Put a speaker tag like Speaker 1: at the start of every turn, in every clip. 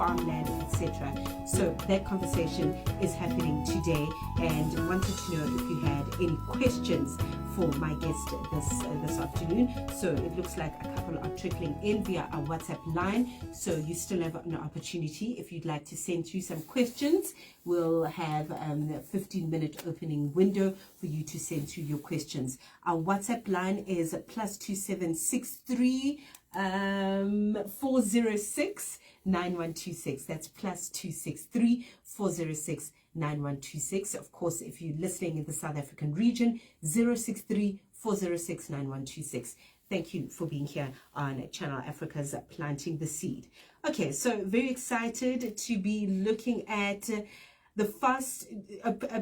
Speaker 1: farmland, etc. So that conversation is happening today, and wanted to know if you had any questions for my guest this afternoon. So it looks like a couple are trickling in via our WhatsApp line. So you still have an opportunity if you'd like to send through some questions. We'll have a 15-minute opening window for you to send through your questions. Our WhatsApp line is +2763 406 9126. That's +263 406 9126. Of course, if you're listening in the South African region, 063 406 9126. Thank you for being here on Channel Africa's Planting the Seed. Okay, so very excited to be looking at a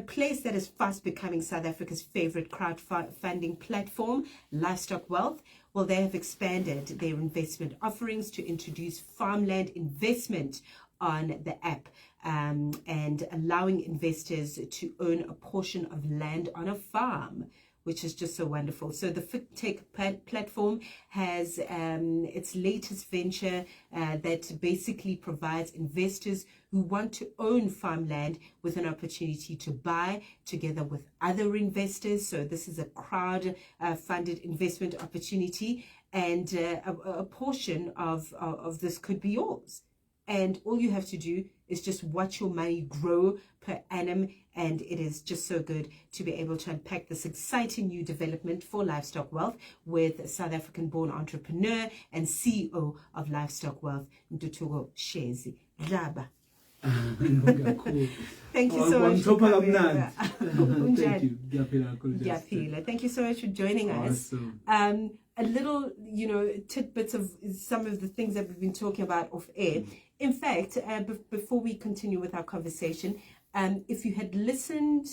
Speaker 1: place that is fast becoming South Africa's favorite crowdfunding platform, Livestock Wealth. Well, they have expanded their investment offerings to introduce Farmland Investment on the app, and allowing investors to own a portion of land on a farm, which is just so wonderful. So the FinTech platform has its latest venture that basically provides investors who want to own farmland with an opportunity to buy together with other investors. So this is a crowd-funded investment opportunity, and a portion of this could be yours. And all you have to do is just watch your money grow per annum. And it is just so good to be able to unpack this exciting new development for Livestock Wealth with South African-born entrepreneur and CEO of Livestock Wealth, Ntuthuko Shezi. Raba. Thank you so much for coming.
Speaker 2: Thank you.
Speaker 1: Thank you so much for joining us. A little, tidbits of some of the things that we've been talking about off air. In fact, before we continue with our conversation, if you had listened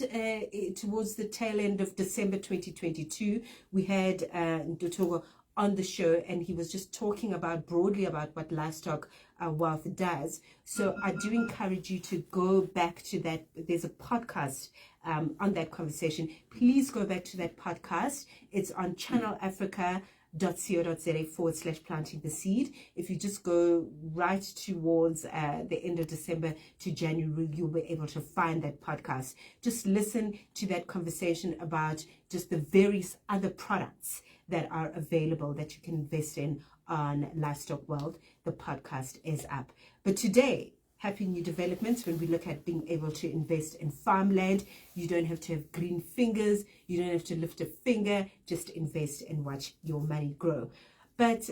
Speaker 1: towards the tail end of December 2022, we had Ntuthuko on the show, and he was just talking broadly about what Livestock Wealth does. So I do encourage you to go back to that. There's a podcast on that conversation. Please go back to that podcast. It's on channelafrica.co.za/planting the seed. If you just go right towards the end of December to January, you'll be able to find that podcast. Just listen to that conversation about just the various other products that are available that you can invest in on Livestock Wealth. The podcast is up. But today, happy new developments when we look at being able to invest in farmland. You don't have to have green fingers. You don't have to lift a finger. Just invest and watch your money grow. But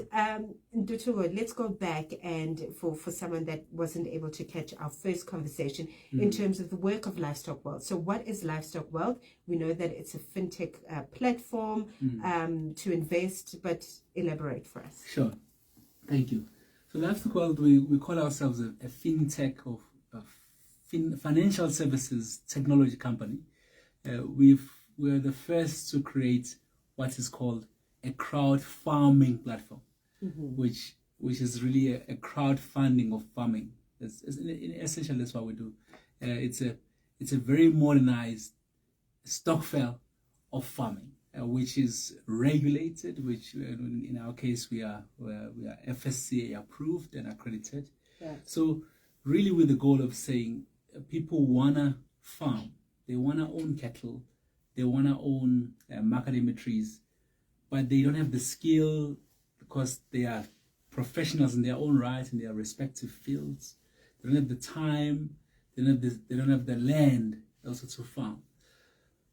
Speaker 1: Ntuthuko, let's go back, and for someone that wasn't able to catch our first conversation in terms of the work of Livestock Wealth. So what is Livestock Wealth? We know that it's a fintech platform to invest, but elaborate for us.
Speaker 2: Sure. Thank you. So Livestock Wealth, we call ourselves a fintech of financial services technology company. We're the first to create what is called a crowd farming platform, which is really a crowdfunding of farming. Essentially, that's what we do. It's a very modernized stokvel of farming, which is regulated. Which in our case we are FSCA approved and accredited.
Speaker 1: Yeah.
Speaker 2: So really, with the goal of saying people wanna farm, they wanna own cattle, they wanna own macadamia trees, but they don't have the skill because they are professionals in their own right in their respective fields. They don't have the time. They don't have the land also to farm.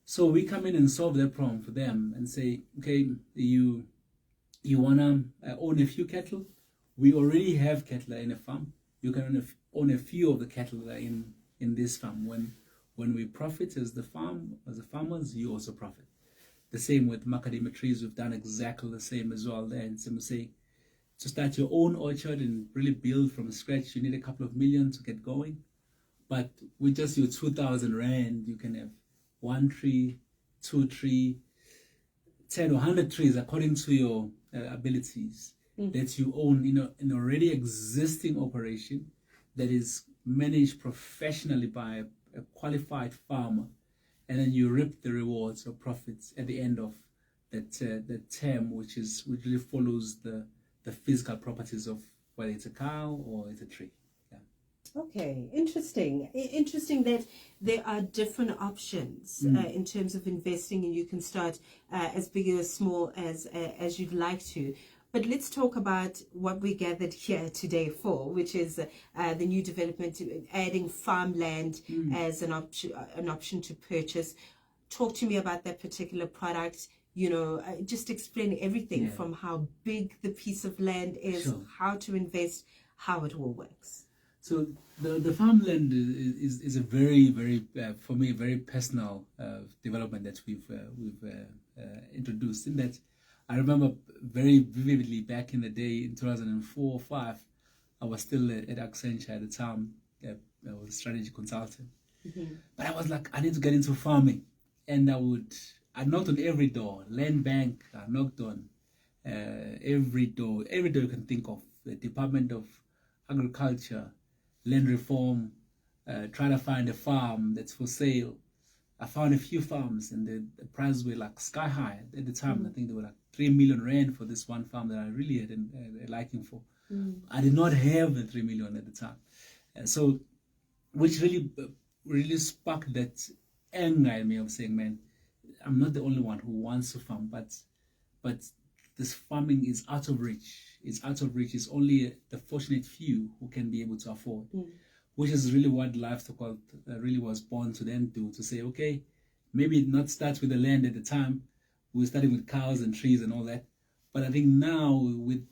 Speaker 2: So we come in and solve that problem for them and say, okay, you wanna own a few cattle. We already have cattle in a farm. You can own a few of the cattle that are in this farm. When we profit as the farmers, you also profit. The same with macadamia trees. We've done exactly the same as well there. And some say, to start your own orchard and really build from scratch, you need a couple of million to get going. But with just your 2,000 rand, you can have 1 tree, 2 tree, 10 or 100 trees according to your abilities that you own in an already existing operation that is managed professionally by a qualified farmer. And then you reap the rewards or profits at the end of that term, which really follows the physical properties of whether it's a cow or it's a tree. Yeah.
Speaker 1: Okay, interesting. Interesting that there are different options in terms of investing, and you can start as big or as small as you'd like to. But let's talk about what we gathered here today for, which is the new development, adding farmland as an option to purchase. Talk to me about that particular product. Just explain everything from how big the piece of land is,
Speaker 2: Sure.
Speaker 1: how to invest, how it all works.
Speaker 2: So the farmland is a very, very for me, very personal development that we've introduced. In that, I remember very vividly back in the day in 2004 or 5, I was still at Accenture at the time. I was a strategy consultant, but I was like, I need to get into farming, and I knocked on every door, land bank. I knocked on every door you can think of, the Department of Agriculture, land reform, trying to find a farm that's for sale. I found a few farms, and the prices were like sky high at the time. I think they were like 3 million rand for this one farm that I really had a liking for. I did not have the 3 million at the time, so which really sparked that anger in me of saying, man, I'm not the only one who wants to farm, but this farming is out of reach. It's out of reach. It's only the fortunate few who can be able to afford, which is really what Livestock Wealth really was born to then do, to say, okay, maybe not start with the land at the time. We were starting with cows and trees and all that. But I think now with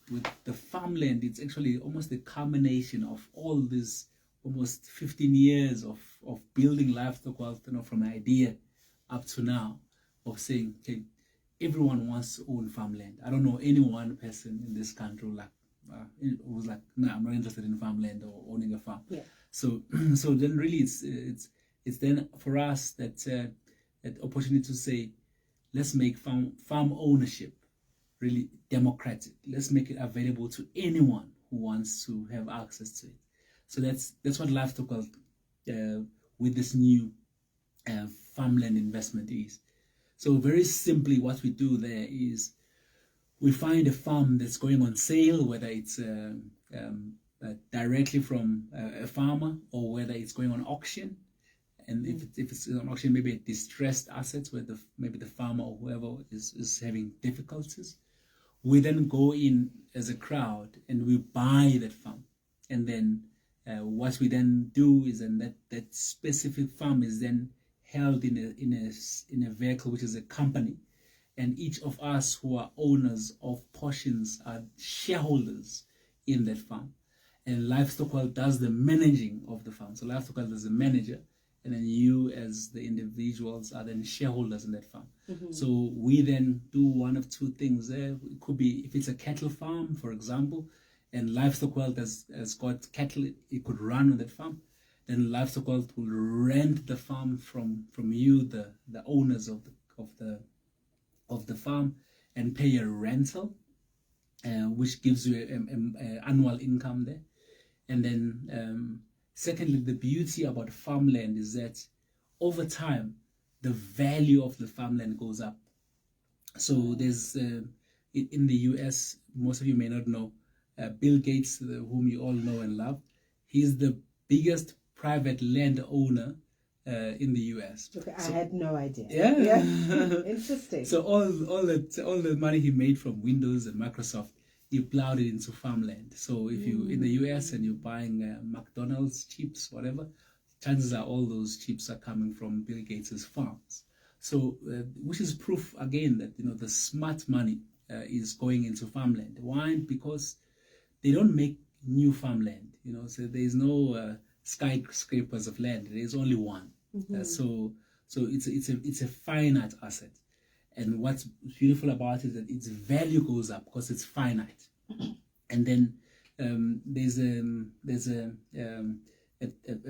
Speaker 2: the farmland, it's actually almost a culmination of all this almost 15 years of building Livestock Wealth, from an idea up to now, of saying, okay, everyone wants to own farmland. I don't know any one person in this country who was like, no, I'm not interested in farmland or owning a farm.
Speaker 1: Yeah.
Speaker 2: So then really it's then for us that opportunity to say, let's make farm ownership really democratic. Let's make it available to anyone who wants to have access to it. So that's what Livestock Wealth with this new farmland investment is. So very simply, what we do there is we find a farm that's going on sale, whether it's directly from a farmer or whether it's going on auction. And if it's on auction, maybe a distressed asset where maybe the farmer or whoever is having difficulties. We then go in as a crowd and we buy that farm. And then what we then do is then that specific farm is then held in a vehicle, which is a company, and each of us who are owners of portions are shareholders in that farm. And Livestock Wealth does the managing of the farm. So Livestock Wealth is the manager, and then you as the individuals are then shareholders in that farm. So we then do one of two things there. It could be, if it's a cattle farm, for example, and Livestock Wealth has got cattle it could run on that farm, then Livestock Wealth will rent the farm from you, the owners of the farm, and pay a rental, which gives you an annual income there. And then secondly, the beauty about farmland is that over time the value of the farmland goes up. So there's in the US, most of you may not know, Bill Gates, whom you all know and love, he's the biggest private land owner in the US.
Speaker 1: Okay, I had no idea.
Speaker 2: Yeah.
Speaker 1: Interesting.
Speaker 2: So all the money he made from Windows and Microsoft, he plowed it into farmland. So if you in the US and you're buying McDonald's chips, whatever, chances are all those chips are coming from Bill Gates's farms. So which is proof again that the smart money is going into farmland. Why? Because they don't make new farmland. So there is no skyscrapers of land. There is only one. So it's a finite asset, and what's beautiful about it is that its value goes up because it's finite. And then there's a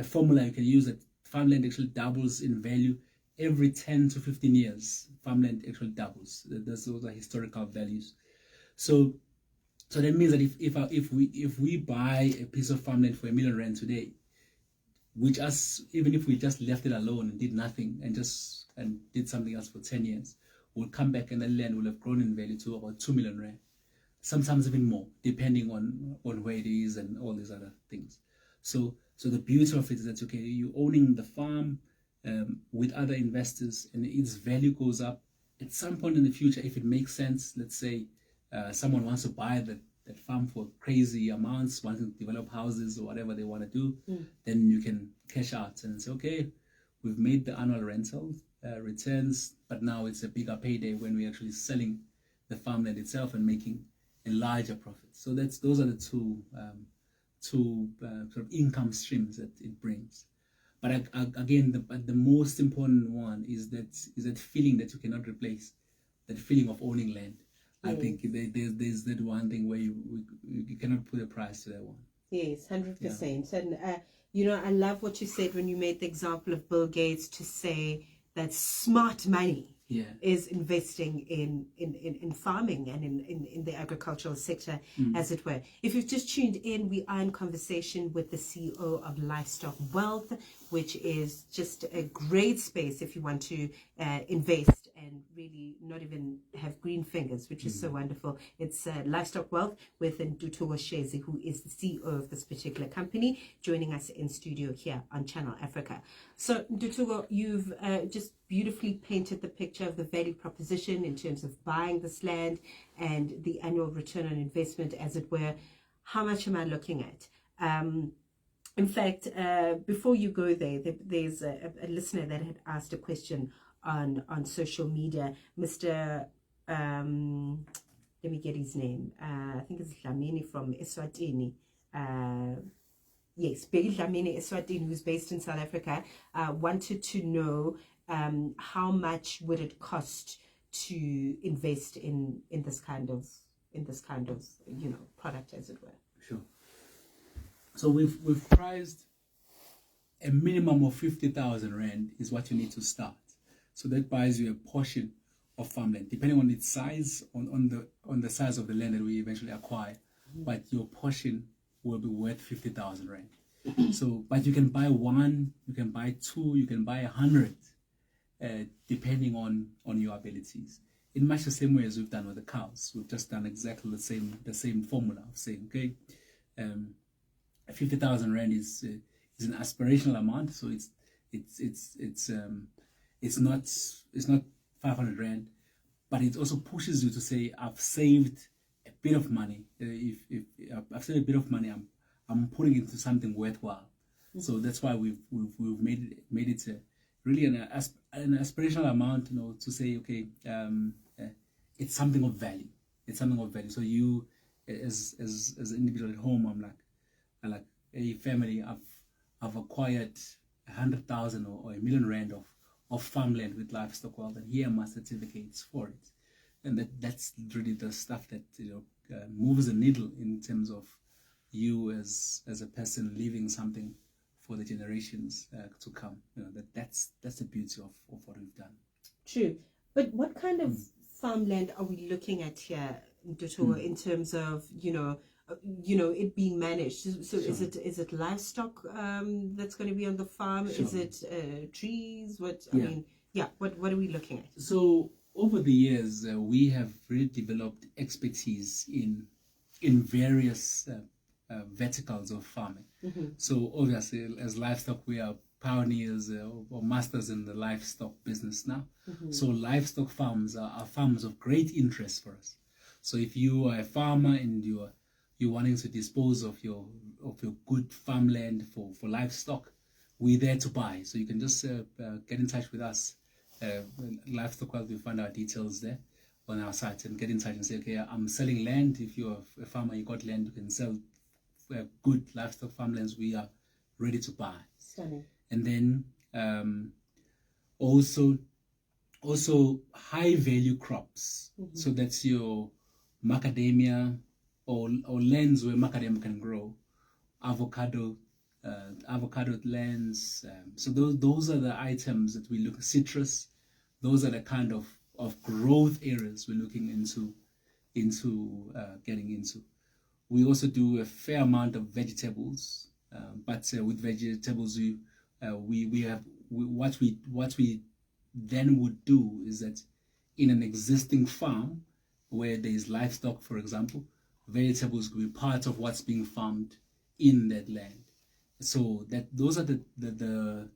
Speaker 2: formula you can use that farmland actually doubles in value every 10 to 15 years. Farmland actually doubles. Those are historical values. So that means that if we buy a piece of farmland for R1 million today, even if we just left it alone and did nothing and did something else for 10 years, we'll come back and the land will have grown in value to about 2 million rand, sometimes even more, depending on where it is and all these other things. So the beauty of it is that, okay, you're owning the farm with other investors, and its value goes up. At some point in the future, if it makes sense, let's say someone wants to buy that farm for crazy amounts, wanting to develop houses or whatever they want to do, then you can cash out and say, okay, we've made the annual rental returns, but now it's a bigger payday when we're actually selling the farmland itself and making a larger profit. So those are the two sort of income streams that it brings. But again, the most important one is that feeling that you cannot replace, that feeling of owning land. I think there's that one thing where you cannot put a price to that one.
Speaker 1: Yes, 100%. And I love what you said when you made the example of Bill Gates, to say that smart money is investing in farming and in the agricultural sector, as it were. If you've just tuned in, we are in conversation with the CEO of Livestock Wealth, which is just a great space if you want to invest and really not even have green fingers, which is so wonderful. It's Livestock Wealth with Ntuthuko Shezi, who is the CEO of this particular company, joining us in studio here on Channel Africa. So, Ntuthuko, you've just beautifully painted the picture of the value proposition in terms of buying this land and the annual return on investment, as it were. How much am I looking at? In fact, before you go there's a listener that had asked a question on social media. Mr. Let me get his name. I think it's Dlamini from Eswatini. Yes, Begi Dlamini Eswatini, who's based in South Africa, wanted to know how much would it cost to invest in this kind of product, as it were.
Speaker 2: Sure. So we've priced a minimum of 50,000 rand is what you need to start. So that buys you a portion of farmland, depending on its size, on the size of the land that we eventually acquire. But your portion will be worth 50,000 rand. So, but you can buy one, you can buy two, you can buy 100, depending on your abilities. In much the same way as we've done with the cows, we've just done exactly the same formula of saying, okay, 50,000 rand is an aspirational amount, so it's not 500 rand, but it also pushes you to say, I've saved a bit of money. If I've saved a bit of money, I'm putting it into something worthwhile. So that's why we've made it really an aspirational amount, to say, okay, it's something of value. It's something of value. So you, as an individual at home, I'm like a family. I've acquired 100,000 or 1 million rand of farmland with Livestock Wealth, and here are my certificates for it. And that's really the stuff that moves the needle in terms of you as a person leaving something for the generations to come. That's the beauty of what we've done.
Speaker 1: True. But what kind of farmland are we looking at here, Ntuthuko, in terms of it being managed? So
Speaker 2: Sure.
Speaker 1: is it livestock that's going to be on the farm?
Speaker 2: Sure.
Speaker 1: Is it trees? What are we looking at?
Speaker 2: So over the years, we have really developed expertise in various verticals of farming. So obviously, as livestock, we are pioneers or masters in the livestock business now. So livestock farms are farms of great interest for us. So if you are a farmer and you're wanting to dispose of your good farmland for livestock, we're there to buy. So you can just get in touch with us. Livestock Wealth, you'll find our details there on our site, and get in touch and say, okay, I'm selling land. If you're a farmer, you got land, you can sell good livestock farmlands. We are ready to buy.
Speaker 1: Stunning.
Speaker 2: And then also high value crops. So that's your macadamia or lands where macadamia can grow, avocado lands. So those are the items that we look at. Citrus. Those are the kind of growth areas we're looking into getting into. We also do a fair amount of vegetables, but with vegetables, what we then would do is that in an existing farm where there is livestock, for example, vegetables could be part of what's being farmed in that land. So that those are the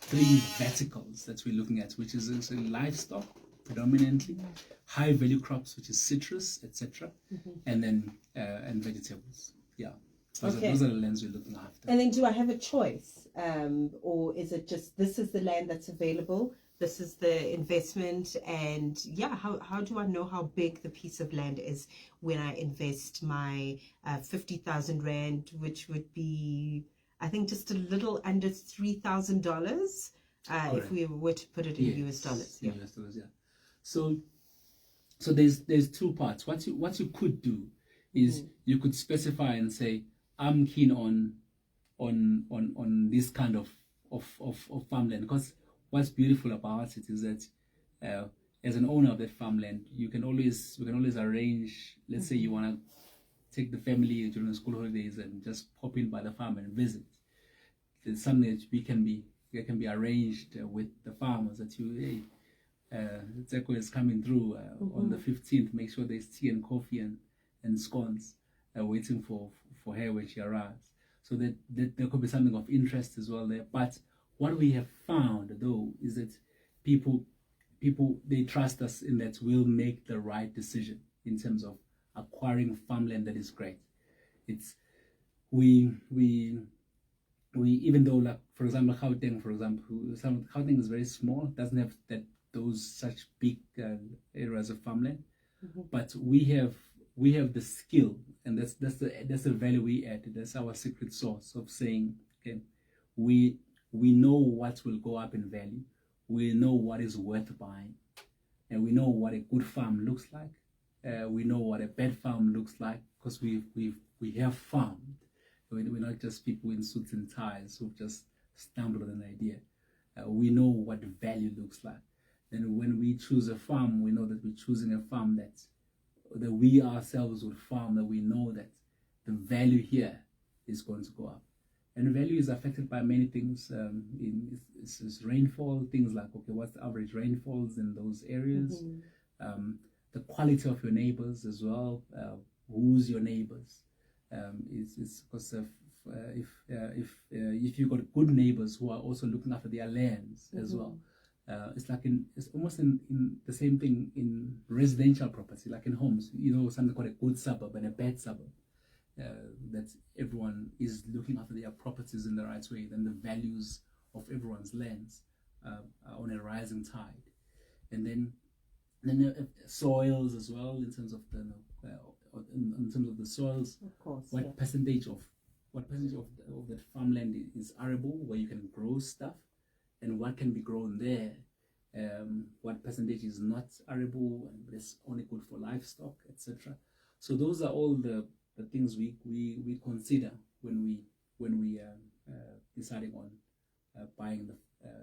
Speaker 2: three verticals that we're looking at, which is livestock predominantly, high value crops, which is citrus, etc., and then and vegetables. Yeah, those are the lands we're looking after.
Speaker 1: And then, do I have a choice, or is it just this is the land that's available? This is the investment, and how do I know how big the piece of land is when I invest my 50,000 rand, which would be, I think, just a little under $3,000 if we were to put it in US dollars.
Speaker 2: Yeah. US dollars, yeah. So there's two parts. What you could do is you could specify and say, I'm keen on this kind of farmland, because what's beautiful about it is that as an owner of that farmland, we can always arrange. Let's say you want to take the family during the school holidays and just pop in by the farm and visit. There's something that can be arranged with the farmers that Ntuthuko is coming through on the 15th. Make sure there's tea and coffee and scones waiting for her when she arrives. So that there could be something of interest as well there. But what we have found, though, is that people they trust us in that we'll make the right decision in terms of acquiring farmland that is great. It's we even though, like, for example, Gauteng, Gauteng is very small, doesn't have such big areas of farmland, but we have the skill, and that's the value we add. That's our secret sauce of saying, okay, we know what will go up in value, we know what is worth buying, and we know what a good farm looks like. We know what a bad farm looks like, because we have farmed. We're not just people in suits and ties who've just stumbled on an idea. We know what value looks like. And when we choose a farm, we know that we're choosing a farm that we ourselves would farm, that we know that the value here is going to go up. And value is affected by many things. It's rainfall, things like, okay, what's the average rainfalls in those areas? The quality of your neighbors as well. Who's your neighbors? It's because if you've got good neighbors who are also looking after their lands as well. It's almost in the same thing in residential property, like in homes. Something called a good suburb and a bad suburb. That everyone is looking after their properties in the right way. Then the values of everyone's lands are on a rising tide. And then soils as well, in terms of in terms of the soils. Of course. What percentage of that farmland is arable, where you can grow stuff, and what can be grown there, what percentage is not arable and it's only good for livestock, etc. So those are all the things we consider when we deciding on buying the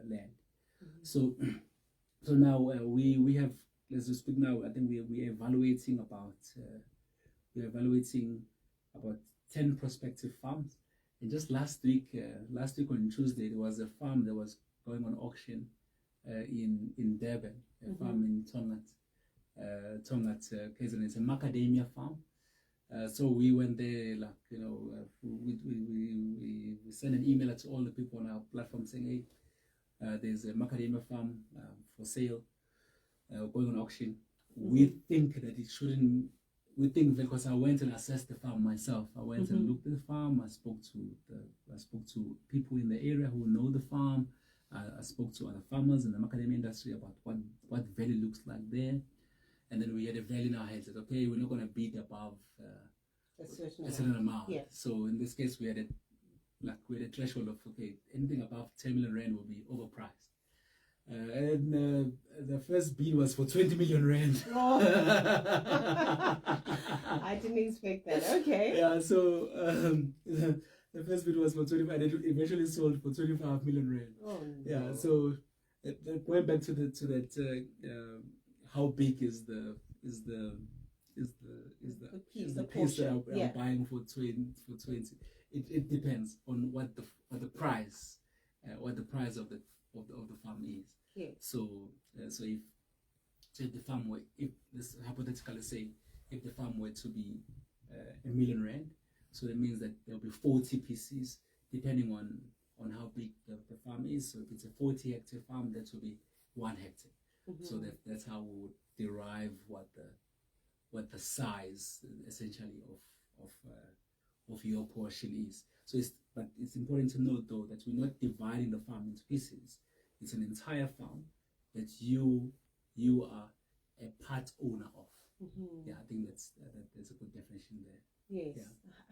Speaker 2: land. So now we have, let's just speak now. I think we're evaluating about 10 prospective farms. And just last week on Tuesday, there was a farm that was going on auction in Durban, a farm in Tongat, KZN. It's a macadamia farm. So we went there, we sent an email to all the people on our platform saying, hey, there's a macadamia farm for sale, going on auction. We think that it shouldn't. We think, because I went and assessed the farm myself. I went and looked at the farm. I spoke to people in the area who know the farm. I spoke to other farmers in the macadamia industry about what value looks like there. And then we had a value in our heads that, okay, we're not going to bid above a certain amount. Yes. So in this case, we had a threshold of, okay, anything above 10 million rand will be overpriced. And the first bid was for 20 million rand.
Speaker 1: Oh. I didn't expect that. Okay.
Speaker 2: Yeah, so the first bid was for 25, and it eventually sold for 25 million rand.
Speaker 1: Oh, no.
Speaker 2: Yeah, so going back to that, how big is the piece that I'm buying for 20? It depends on what the price of the farm is.
Speaker 1: Yeah.
Speaker 2: So if the farm were, if this hypothetically say, if the farm were to be 1 million rand, so that means that there'll be 40 pieces depending on how big the farm is. So if it's a 40-hectare farm, that will be 1 hectare. So that's how we would derive what the size essentially of your portion is. But it's important to note though that we're not dividing the farm into pieces. It's an entire farm that you are a part owner of. Yeah, I think that's a good definition there.
Speaker 1: Yes,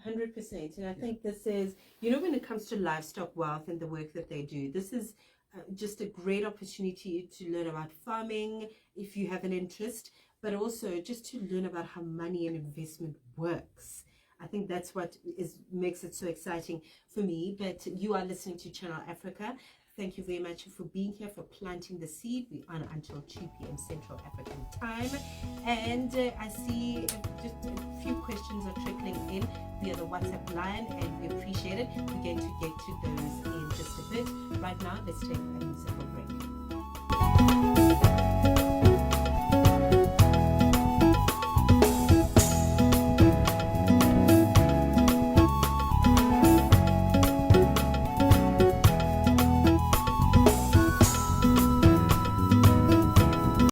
Speaker 1: 100%. And I think this is, when it comes to Livestock Wealth and the work that they do, this is just a great opportunity to learn about farming if you have an interest, but also just to learn about how money and investment works. I think that's what makes it so exciting for me. But you are listening to Channel Africa. Thank you very much for being here, for planting the seed. We on until 2 p.m. Central African time. And I see just a few questions are trickling in via the WhatsApp line, and we appreciate it. We're going to get to those in just a bit. Right now, let's take a music.